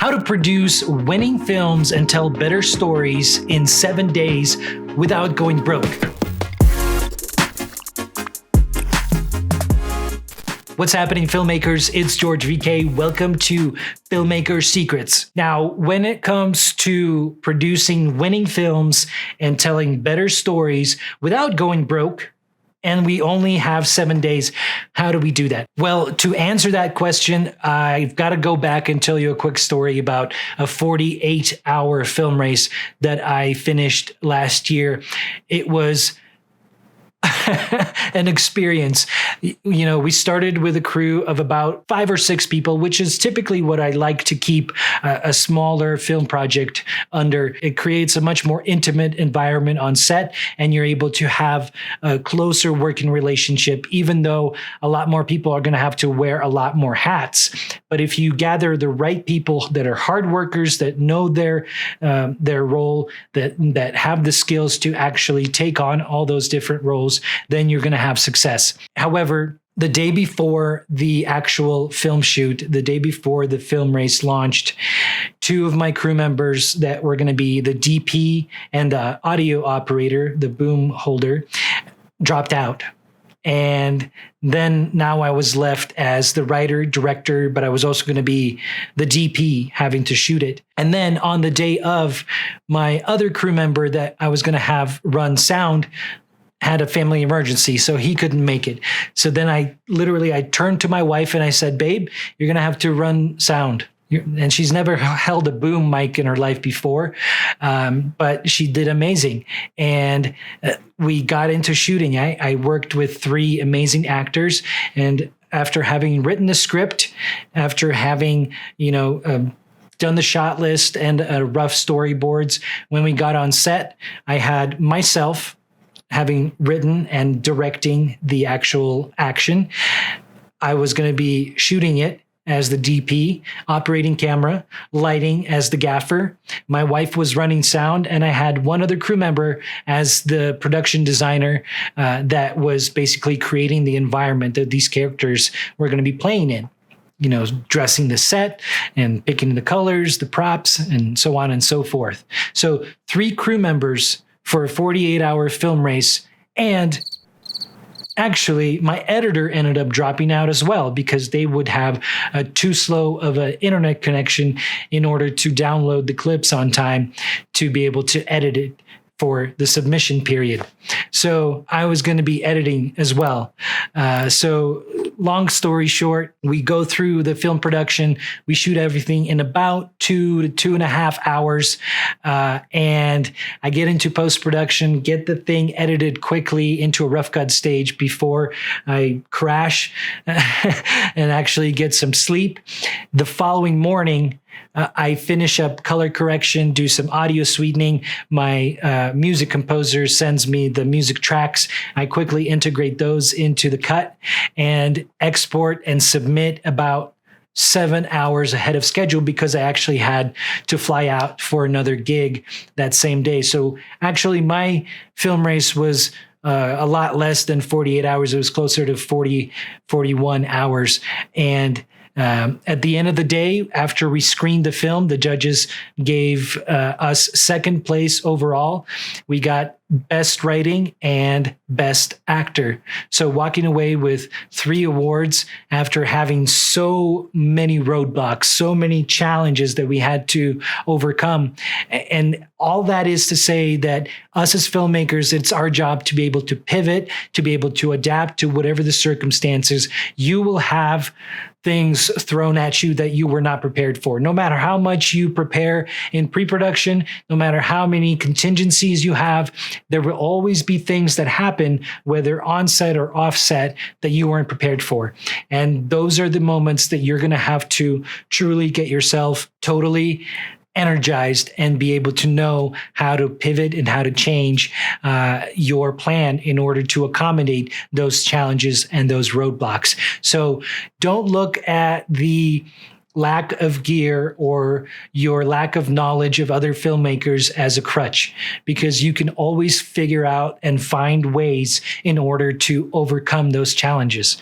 How to produce winning films and tell better stories in 7 days without going broke. What's happening, filmmakers? It's George VK. Welcome to Filmmaker Secrets. Now, when it comes to producing winning films and telling better stories without going broke, and we only have 7 days, how do we do that? Well, to answer that question, I've got to go back and tell you a quick story about a 48-hour film race that I finished last year. It was an experience. You know, we started with a crew of about 5 or 6 people, which is typically what I like to keep a smaller film project under. It creates a much more intimate environment on set, and you're able to have a closer working relationship, even though a lot more people are going to have to wear a lot more hats. But if you gather the right people that are hard workers, that know their role, that have the skills to actually take on all those different roles, then you're going to have success. However, the day before the actual film shoot, the day before the film race launched, 2 of my crew members that were going to be the DP and the audio operator, the boom holder, dropped out. And then now I was left as the writer, director, but I was also going to be the DP having to shoot it. And then on the day of, my other crew member that I was going to have run sound had a family emergency, so he couldn't make it. So then I turned to my wife and I said, babe, you're going to have to run sound. And she's never held a boom mic in her life before, but she did amazing. And we got into shooting. I worked with 3 amazing actors. And after having written the script, after having, done the shot list and rough storyboards, when we got on set, I had myself having written and directing the actual action. I was going to be shooting it as the DP, operating camera, lighting as the gaffer. My wife was running sound, and I had one other crew member as the production designer that was basically creating the environment that these characters were going to be playing in. Dressing the set and picking the colors, the props, and so on and so forth. So 3 crew members for a 48-hour film race. And actually, my editor ended up dropping out as well because they would have too slow of an internet connection in order to download the clips on time to be able to edit it for the submission period. So I was going to be editing as well. So long story short, we go through the film production. We shoot everything in about 2 to 2.5 hours. And I get into post-production, get the thing edited quickly into a rough cut stage before I crash and actually get some sleep. The following morning, I finish up color correction, do some audio sweetening. My music composer sends me the music tracks. I quickly integrate those into the cut and export and submit about 7 hours ahead of schedule because I actually had to fly out for another gig that same day. So actually my film race was a lot less than 48 hours. It was closer to 41 hours. And at the end of the day, after we screened the film, the judges gave us 2nd place overall. We got Best Writing and Best Actor. So walking away with 3 awards after having so many roadblocks, so many challenges that we had to overcome. And all that is to say that us as filmmakers, it's our job to be able to pivot, to be able to adapt to whatever the circumstances. You will have things thrown at you that you were not prepared for. No matter how much you prepare in pre-production, no matter how many contingencies you have, there will always be things that happen, whether on set or off set, that you weren't prepared for. And those are the moments that you're going to have to truly get yourself totally energized and be able to know how to pivot and how to change your plan in order to accommodate those challenges and those roadblocks. So don't look at the lack of gear or your lack of knowledge of other filmmakers as a crutch, because you can always figure out and find ways in order to overcome those challenges.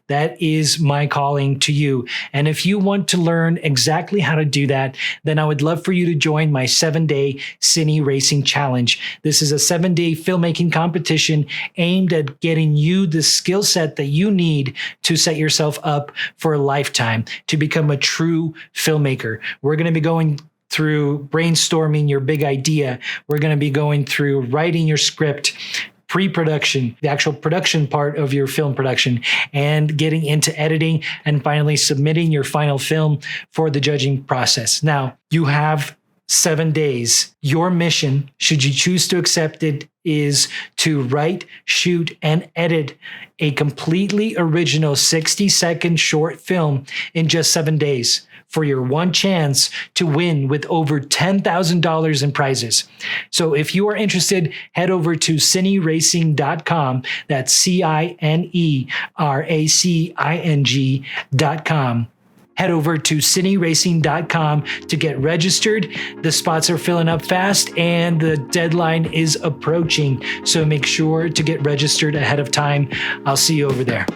That is my calling to you. And if you want to learn exactly how to do that, then I would love for you to join my 7-day CineRacing challenge. This is a 7-day filmmaking competition aimed at getting you the skill set that you need to set yourself up for a lifetime to become a true filmmaker. We're going to be going through brainstorming your big idea. We're going to be going through writing your script, pre-production, the actual production part of your film production, and getting into editing, and finally submitting your final film for the judging process. Now, you have 7 days. Your mission, should you choose to accept it, is to write, shoot, and edit a completely original 60-second short film in just 7 days for your one chance to win with over $10,000 in prizes. So if you are interested, head over to CineRacing.com. That's CineRacing.com. Head over to CineRacing.com to get registered. The spots are filling up fast and the deadline is approaching. So make sure to get registered ahead of time. I'll see you over there.